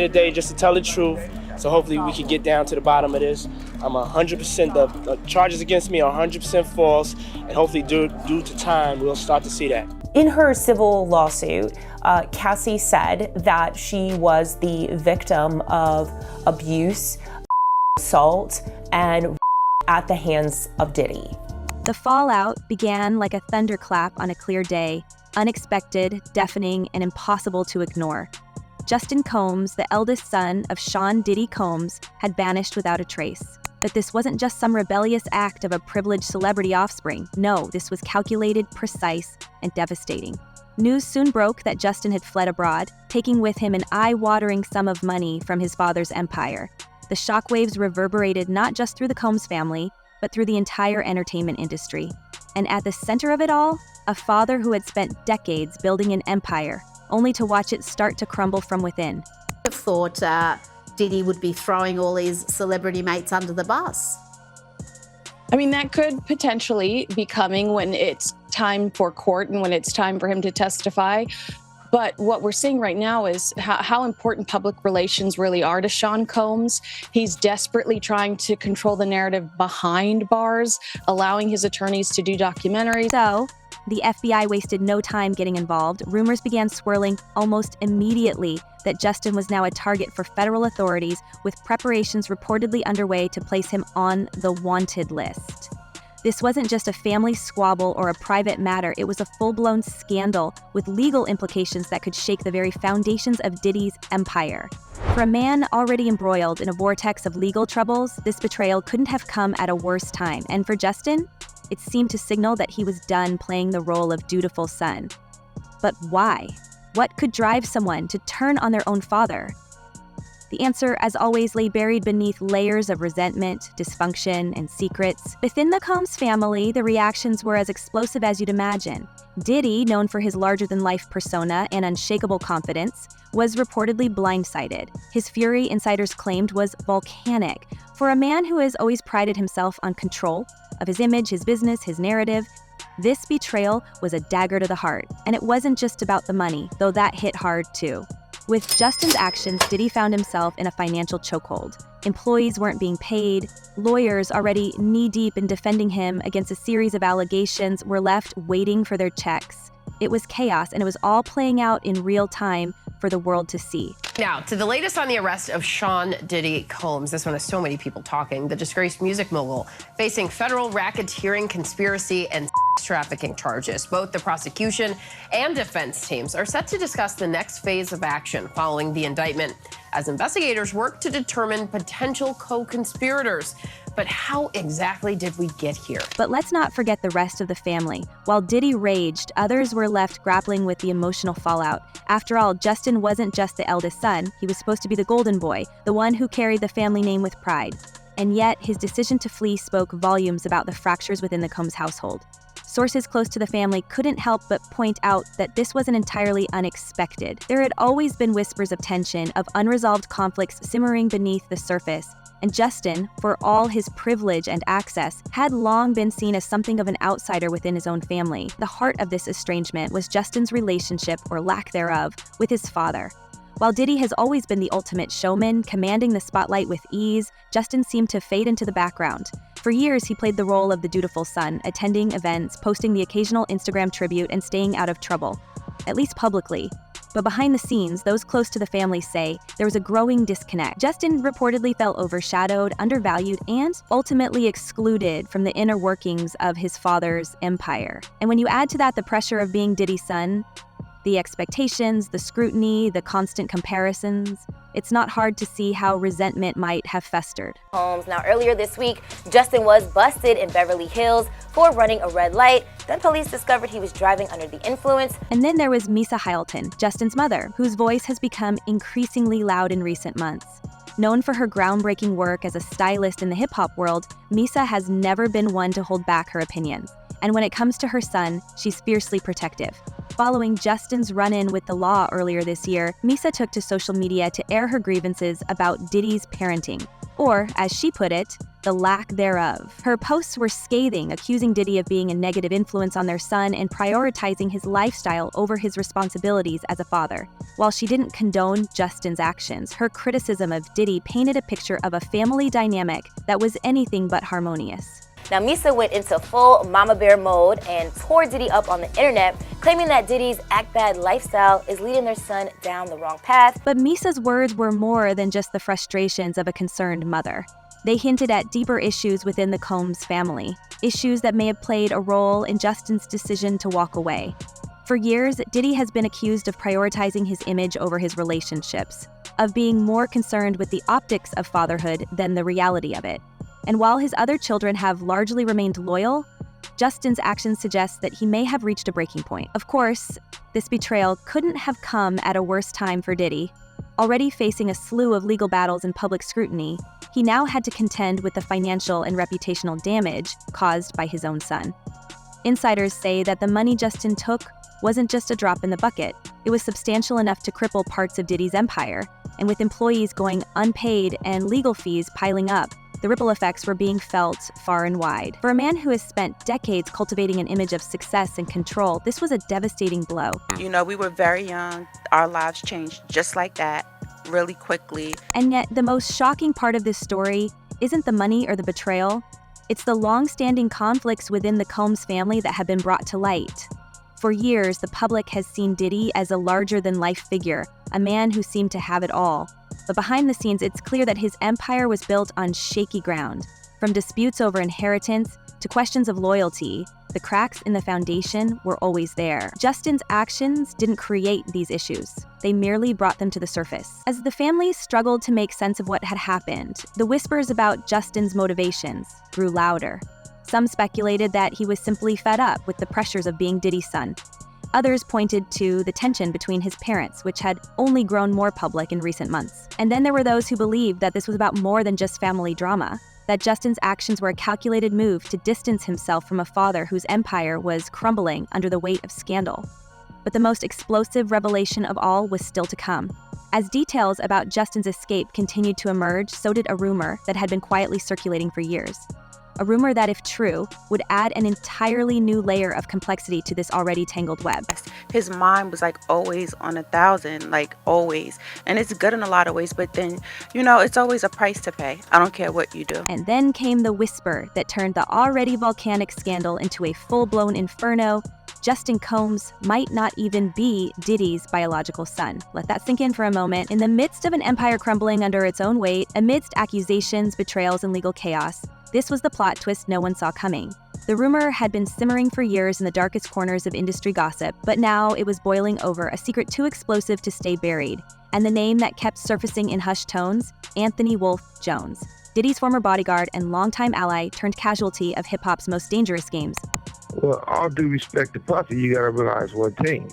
here today just to tell the truth. So hopefully we can get down to the bottom of this. I'm 100%, the charges against me are 100% false, and hopefully due to time, we'll start to see that. In her civil lawsuit, Cassie said that she was the victim of abuse, assault, and at the hands of Diddy. The fallout began like a thunderclap on a clear day, unexpected, deafening, and impossible to ignore. Justin Combs, the eldest son of Sean Diddy Combs, had vanished without a trace. But this wasn't just some rebellious act of a privileged celebrity offspring. No, this was calculated, precise, and devastating. News soon broke that Justin had fled abroad, taking with him an eye-watering sum of money from his father's empire. The shockwaves reverberated not just through the Combs family, but through the entire entertainment industry. And at the center of it all, a father who had spent decades building an empire, only to watch it start to crumble from within. I thought Diddy would be throwing all his celebrity mates under the bus. I mean, that could potentially be coming when it's time for court and when it's time for him to testify. But what we're seeing right now is how important public relations really are to Sean Combs. He's desperately trying to control the narrative behind bars, allowing his attorneys to do documentaries. So, the FBI wasted no time getting involved. Rumors began swirling almost immediately that Justin was now a target for federal authorities, with preparations reportedly underway to place him on the wanted list. This wasn't just a family squabble or a private matter, it was a full-blown scandal with legal implications that could shake the very foundations of Diddy's empire. For a man already embroiled in a vortex of legal troubles, this betrayal couldn't have come at a worse time. And for Justin, it seemed to signal that he was done playing the role of dutiful son. But why? What could drive someone to turn on their own father? The answer, as always, lay buried beneath layers of resentment, dysfunction, and secrets. Within the Combs family, the reactions were as explosive as you'd imagine. Diddy, known for his larger-than-life persona and unshakable confidence, was reportedly blindsided. His fury, insiders claimed, was volcanic. For a man who has always prided himself on control of his image, his business, his narrative, this betrayal was a dagger to the heart. And it wasn't just about the money, though that hit hard too. With Justin's actions, Diddy found himself in a financial chokehold. Employees weren't being paid, lawyers already knee-deep in defending him against a series of allegations were left waiting for their checks. It was chaos, and it was all playing out in real time for the world to see. Now, to the latest on the arrest of Sean Diddy Combs. This one has so many people talking. The disgraced music mogul facing federal racketeering, conspiracy, and trafficking charges. Both the prosecution and defense teams are set to discuss the next phase of action following the indictment as investigators work to determine potential co-conspirators. But how exactly did we get here? But let's not forget the rest of the family. While Diddy raged, others were left grappling with the emotional fallout. After all, Justin wasn't just the eldest son. He was supposed to be the golden boy, the one who carried the family name with pride. And yet, his decision to flee spoke volumes about the fractures within the Combs household. Sources close to the family couldn't help but point out that this wasn't entirely unexpected. There had always been whispers of tension, of unresolved conflicts simmering beneath the surface. And Justin, for all his privilege and access, had long been seen as something of an outsider within his own family. The heart of this estrangement was Justin's relationship, or lack thereof, with his father. While Diddy has always been the ultimate showman, commanding the spotlight with ease, Justin seemed to fade into the background. For years, he played the role of the dutiful son, attending events, posting the occasional Instagram tribute, and staying out of trouble, at least publicly. But behind the scenes, those close to the family say there was a growing disconnect. Justin reportedly felt overshadowed, undervalued, and ultimately excluded from the inner workings of his father's empire. And when you add to that the pressure of being Diddy's son, the expectations, the scrutiny, the constant comparisons, it's not hard to see how resentment might have festered. Now, earlier this week, Justin was busted in Beverly Hills for running a red light. Then police discovered he was driving under the influence. And then there was Misa Hylton, Justin's mother, whose voice has become increasingly loud in recent months. Known for her groundbreaking work as a stylist in the hip-hop world, Misa has never been one to hold back her opinions. And when it comes to her son, she's fiercely protective. Following Justin's run-in with the law earlier this year, Misa took to social media to air her grievances about Diddy's parenting. Or, as she put it, the lack thereof. Her posts were scathing, accusing Diddy of being a negative influence on their son and prioritizing his lifestyle over his responsibilities as a father. While she didn't condone Justin's actions, her criticism of Diddy painted a picture of a family dynamic that was anything but harmonious. Now, Misa went into full mama bear mode and tore Diddy up on the internet, claiming that Diddy's act bad lifestyle is leading their son down the wrong path. But Misa's words were more than just the frustrations of a concerned mother. They hinted at deeper issues within the Combs family, issues that may have played a role in Justin's decision to walk away. For years, Diddy has been accused of prioritizing his image over his relationships, of being more concerned with the optics of fatherhood than the reality of it. And while his other children have largely remained loyal, Justin's actions suggest that he may have reached a breaking point. Of course, this betrayal couldn't have come at a worse time for Diddy. Already facing a slew of legal battles and public scrutiny, he now had to contend with the financial and reputational damage caused by his own son. Insiders say that the money Justin took wasn't just a drop in the bucket. It was substantial enough to cripple parts of Diddy's empire, and with employees going unpaid and legal fees piling up, the ripple effects were being felt far and wide. For a man who has spent decades cultivating an image of success and control, this was a devastating blow. You know, we were very young. Our lives changed just like that, really quickly. And yet, the most shocking part of this story isn't the money or the betrayal. It's the long-standing conflicts within the Combs family that have been brought to light. For years, the public has seen Diddy as a larger-than-life figure, a man who seemed to have it all. But behind the scenes, it's clear that his empire was built on shaky ground. From disputes over inheritance to questions of loyalty, the cracks in the foundation were always there. Justin's actions didn't create these issues. They merely brought them to the surface. As the family struggled to make sense of what had happened, the whispers about Justin's motivations grew louder. Some speculated that he was simply fed up with the pressures of being Diddy's son. Others pointed to the tension between his parents, which had only grown more public in recent months. And then there were those who believed that this was about more than just family drama, that Justin's actions were a calculated move to distance himself from a father whose empire was crumbling under the weight of scandal. But the most explosive revelation of all was still to come. As details about Justin's escape continued to emerge, so did a rumor that had been quietly circulating for years. A rumor that, if true, would add an entirely new layer of complexity to this already tangled web. His mind was like always on 1,000, like always. And it's good in a lot of ways, but then, you know, it's always a price to pay. I don't care what you do. And then came the whisper that turned the already volcanic scandal into a full-blown inferno. Justin Combs might not even be Diddy's biological son. Let that sink in for a moment. In the midst of an empire crumbling under its own weight, amidst accusations, betrayals, and legal chaos, this was the plot twist no one saw coming. The rumor had been simmering for years in the darkest corners of industry gossip, but now it was boiling over, a secret too explosive to stay buried. And the name that kept surfacing in hushed tones? Anthony Wolf Jones, Diddy's former bodyguard and longtime ally turned casualty of hip-hop's most dangerous games. Well, all due respect to Puffy, you gotta realize one thing.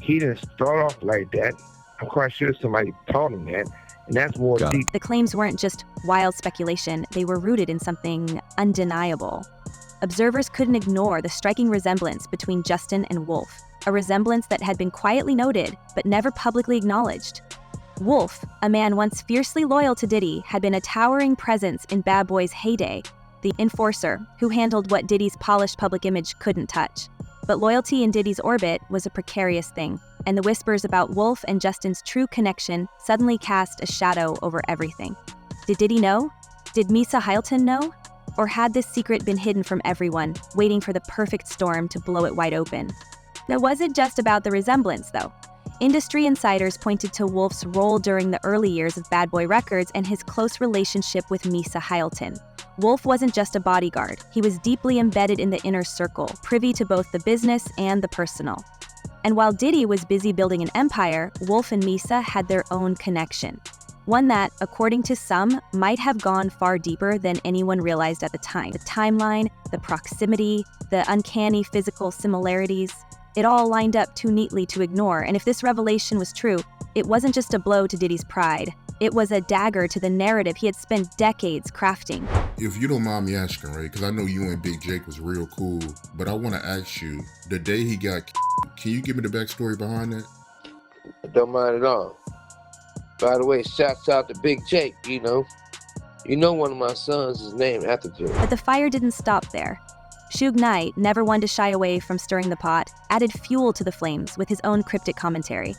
He didn't start off like that. I'm quite sure somebody taught him that. And that's more deep. The claims weren't just wild speculation, they were rooted in something undeniable. Observers couldn't ignore the striking resemblance between Justin and Wolf, a resemblance that had been quietly noted but never publicly acknowledged. Wolf, a man once fiercely loyal to Diddy, had been a towering presence in Bad Boy's heyday, the enforcer who handled what Diddy's polished public image couldn't touch. But loyalty in Diddy's orbit was a precarious thing, and the whispers about Wolf and Justin's true connection suddenly cast a shadow over everything. Did Diddy know? Did Misa Hylton know? Or had this secret been hidden from everyone, waiting for the perfect storm to blow it wide open? It wasn't just about the resemblance, though. Industry insiders pointed to Wolf's role during the early years of Bad Boy Records and his close relationship with Misa Hylton. Wolf wasn't just a bodyguard. He was deeply embedded in the inner circle, privy to both the business and the personal. And while Diddy was busy building an empire, Wolf and Misa had their own connection. One that, according to some, might have gone far deeper than anyone realized at the time. The timeline, the proximity, the uncanny physical similarities, it all lined up too neatly to ignore. And if this revelation was true, it wasn't just a blow to Diddy's pride. It was a dagger to the narrative he had spent decades crafting. If you don't mind me asking, right, because I know you and Big Jake was real cool, but I want to ask you, the day he got can you give me the backstory behind that? I don't mind at all. By the way, shouts out to Big Jake, you know. You know one of my sons is named after Diddy. But the fire didn't stop there. Suge Knight, never one to shy away from stirring the pot, added fuel to the flames with his own cryptic commentary.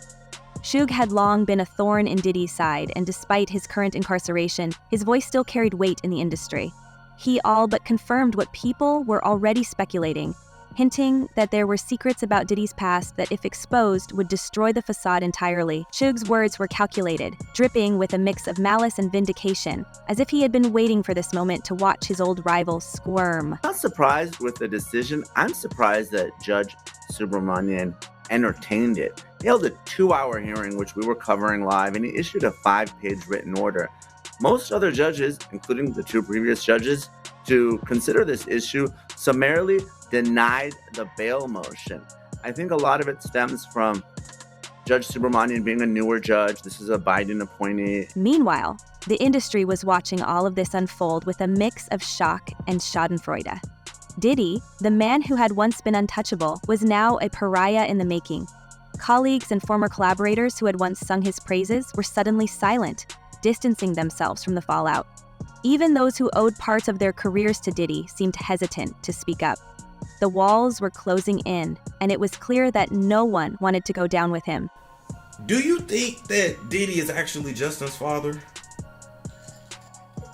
Suge had long been a thorn in Diddy's side, and despite his current incarceration, his voice still carried weight in the industry. He all but confirmed what people were already speculating, hinting that there were secrets about Diddy's past that, if exposed, would destroy the facade entirely. Suge's words were calculated, dripping with a mix of malice and vindication, as if he had been waiting for this moment to watch his old rival squirm. I'm not surprised with the decision. I'm surprised that Judge Subramanian entertained it. He held a 2-hour hearing, which we were covering live, and he issued a 5-page written order. Most other judges, including the 2 previous judges, to consider this issue, summarily denied the bail motion. I think a lot of it stems from Judge Subramanian being a newer judge. This is a Biden appointee. Meanwhile, the industry was watching all of this unfold with a mix of shock and schadenfreude. Diddy, the man who had once been untouchable, was now a pariah in the making. Colleagues and former collaborators who had once sung his praises were suddenly silent, distancing themselves from the fallout. Even those who owed parts of their careers to Diddy seemed hesitant to speak up. The walls were closing in, and it was clear that no one wanted to go down with him. Do you think that Diddy is actually Justin's father?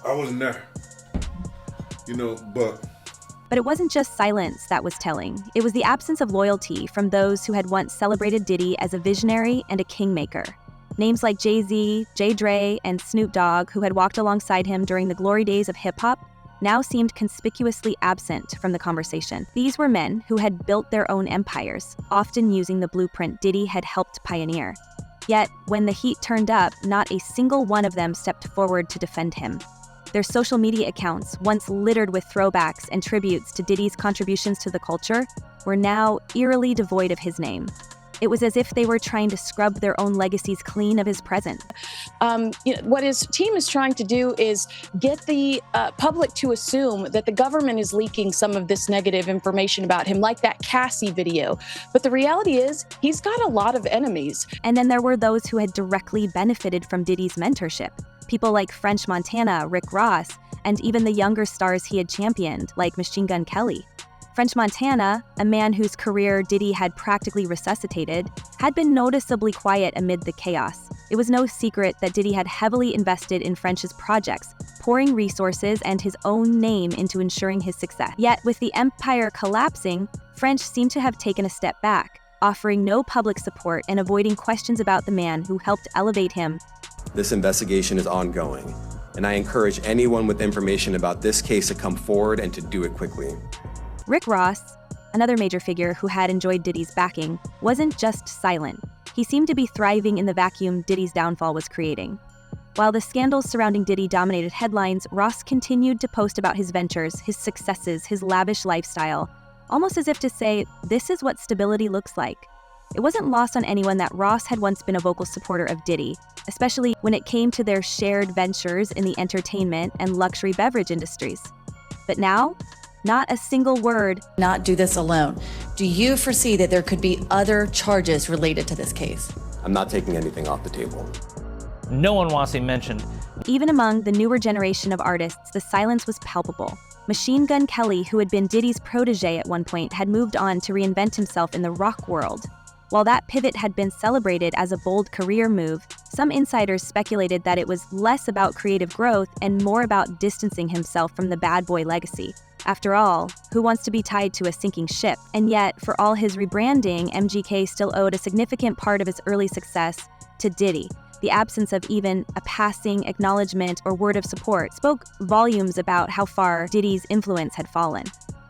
I wasn't there. But it wasn't just silence that was telling. It was the absence of loyalty from those who had once celebrated Diddy as a visionary and a kingmaker. Names like Jay-Z, J. Dre, and Snoop Dogg, who had walked alongside him during the glory days of hip-hop, now seemed conspicuously absent from the conversation. These were men who had built their own empires, often using the blueprint Diddy had helped pioneer. Yet, when the heat turned up, not a single one of them stepped forward to defend him. Their social media accounts, once littered with throwbacks and tributes to Diddy's contributions to the culture, were now eerily devoid of his name. It was as if they were trying to scrub their own legacies clean of his present. What his team is trying to do is get the public to assume that the government is leaking some of this negative information about him, like that Cassie video. But the reality is, he's got a lot of enemies. And then there were those who had directly benefited from Diddy's mentorship. People like French Montana, Rick Ross, and even the younger stars he had championed, like Machine Gun Kelly. French Montana, a man whose career Diddy had practically resuscitated, had been noticeably quiet amid the chaos. It was no secret that Diddy had heavily invested in French's projects, pouring resources and his own name into ensuring his success. Yet, with the empire collapsing, French seemed to have taken a step back, offering no public support and avoiding questions about the man who helped elevate him. This investigation is ongoing, and I encourage anyone with information about this case to come forward and to do it quickly. Rick Ross, another major figure who had enjoyed Diddy's backing, wasn't just silent. He seemed to be thriving in the vacuum Diddy's downfall was creating. While the scandals surrounding Diddy dominated headlines, Ross continued to post about his ventures, his successes, his lavish lifestyle, almost as if to say, this is what stability looks like. It wasn't lost on anyone that Ross had once been a vocal supporter of Diddy, especially when it came to their shared ventures in the entertainment and luxury beverage industries. But now, not a single word. Not do this alone. Do you foresee that there could be other charges related to this case? I'm not taking anything off the table. No one wants him mentioned. Even among the newer generation of artists, the silence was palpable. Machine Gun Kelly, who had been Diddy's protege at one point, had moved on to reinvent himself in the rock world. While that pivot had been celebrated as a bold career move, some insiders speculated that it was less about creative growth and more about distancing himself from the bad boy legacy. After all, who wants to be tied to a sinking ship? And yet, for all his rebranding, MGK still owed a significant part of his early success to Diddy. The absence of even a passing acknowledgement or word of support spoke volumes about how far Diddy's influence had fallen.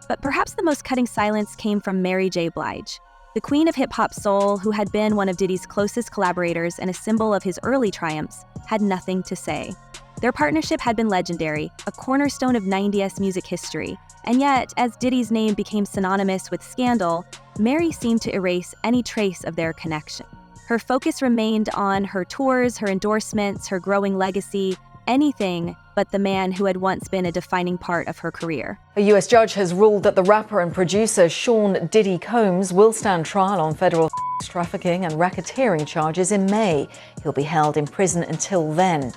But perhaps the most cutting silence came from Mary J. Blige. The queen of hip-hop soul, who had been one of Diddy's closest collaborators and a symbol of his early triumphs, had nothing to say. Their partnership had been legendary, a cornerstone of 90s music history. And yet, as Diddy's name became synonymous with scandal, Mary seemed to erase any trace of their connection. Her focus remained on her tours, her endorsements, her growing legacy, anything but the man who had once been a defining part of her career. A US judge has ruled that the rapper and producer Sean Diddy Combs will stand trial on federal trafficking and racketeering charges in May. He'll be held in prison until then.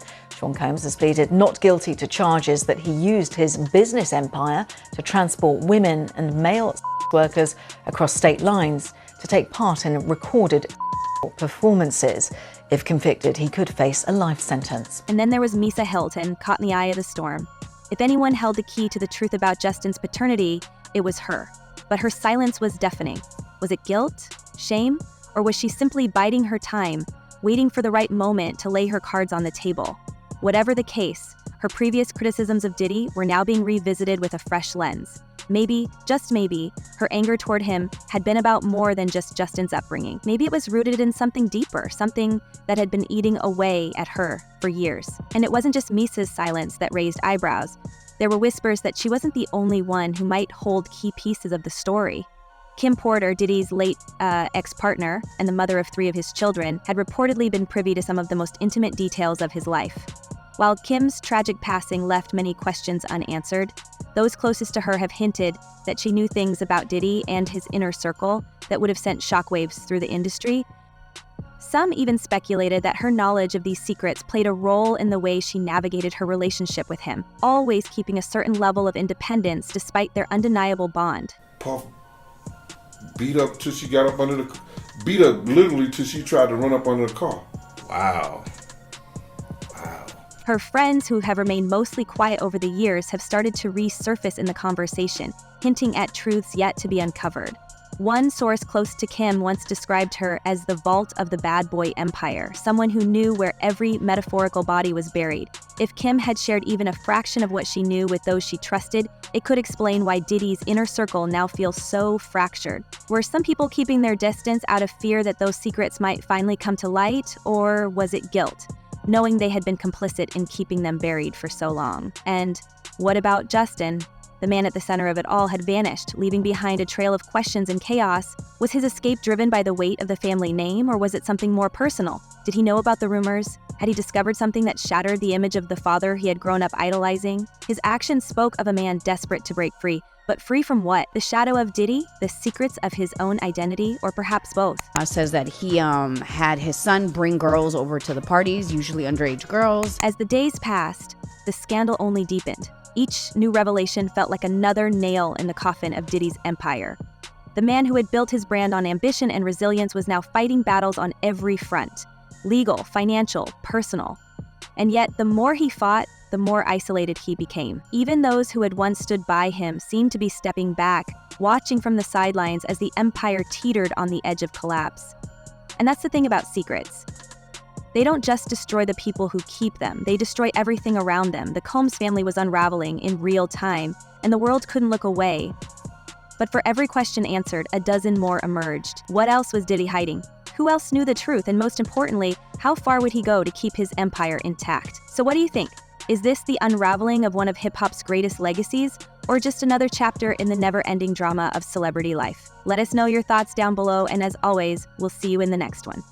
Sean Combs has pleaded not guilty to charges that he used his business empire to transport women and male workers across state lines to take part in recorded performances. If convicted, he could face a life sentence. And then there was Misa Hilton, caught in the eye of the storm. If anyone held the key to the truth about Justin's paternity, it was her. But her silence was deafening. Was it guilt, shame, or was she simply biding her time, waiting for the right moment to lay her cards on the table? Whatever the case, her previous criticisms of Diddy were now being revisited with a fresh lens. Maybe, just maybe, her anger toward him had been about more than just Justin's upbringing. Maybe it was rooted in something deeper, something that had been eating away at her for years. And it wasn't just Misa's silence that raised eyebrows. There were whispers that she wasn't the only one who might hold key pieces of the story. Kim Porter, Diddy's late ex-partner and the mother of 3 of his children, had reportedly been privy to some of the most intimate details of his life. While Kim's tragic passing left many questions unanswered, those closest to her have hinted that she knew things about Diddy and his inner circle that would have sent shockwaves through the industry. Some even speculated that her knowledge of these secrets played a role in the way she navigated her relationship with him, always keeping a certain level of independence despite their undeniable bond. Puff beat up till she got up under the... Beat up literally till she tried to run up under the car. Wow. Her friends, who have remained mostly quiet over the years, have started to resurface in the conversation, hinting at truths yet to be uncovered. One source close to Kim once described her as the vault of the bad boy empire, someone who knew where every metaphorical body was buried. If Kim had shared even a fraction of what she knew with those she trusted, it could explain why Diddy's inner circle now feels so fractured. Were some people keeping their distance out of fear that those secrets might finally come to light, or was it guilt, knowing they had been complicit in keeping them buried for so long? And what about Justin? The man at the center of it all had vanished, leaving behind a trail of questions and chaos. Was his escape driven by the weight of the family name, or was it something more personal? Did he know about the rumors? Had he discovered something that shattered the image of the father he had grown up idolizing? His actions spoke of a man desperate to break free. But free from what? The shadow of Diddy? The secrets of his own identity? Or perhaps both? Says that he had his son bring girls over to the parties, usually underage girls. As the days passed, the scandal only deepened. Each new revelation felt like another nail in the coffin of Diddy's empire. The man who had built his brand on ambition and resilience was now fighting battles on every front: legal, financial, personal. And yet, the more he fought, the more isolated he became. Even those who had once stood by him seemed to be stepping back, watching from the sidelines as the empire teetered on the edge of collapse. And that's the thing about secrets. They don't just destroy the people who keep them, they destroy everything around them. The Combs family was unraveling in real time, and the world couldn't look away. But for every question answered, a dozen more emerged. What else was Diddy hiding? Who else knew the truth? And most importantly, how far would he go to keep his empire intact? So what do you think? Is this the unraveling of one of hip-hop's greatest legacies, or just another chapter in the never-ending drama of celebrity life? Let us know your thoughts down below, and as always, we'll see you in the next one.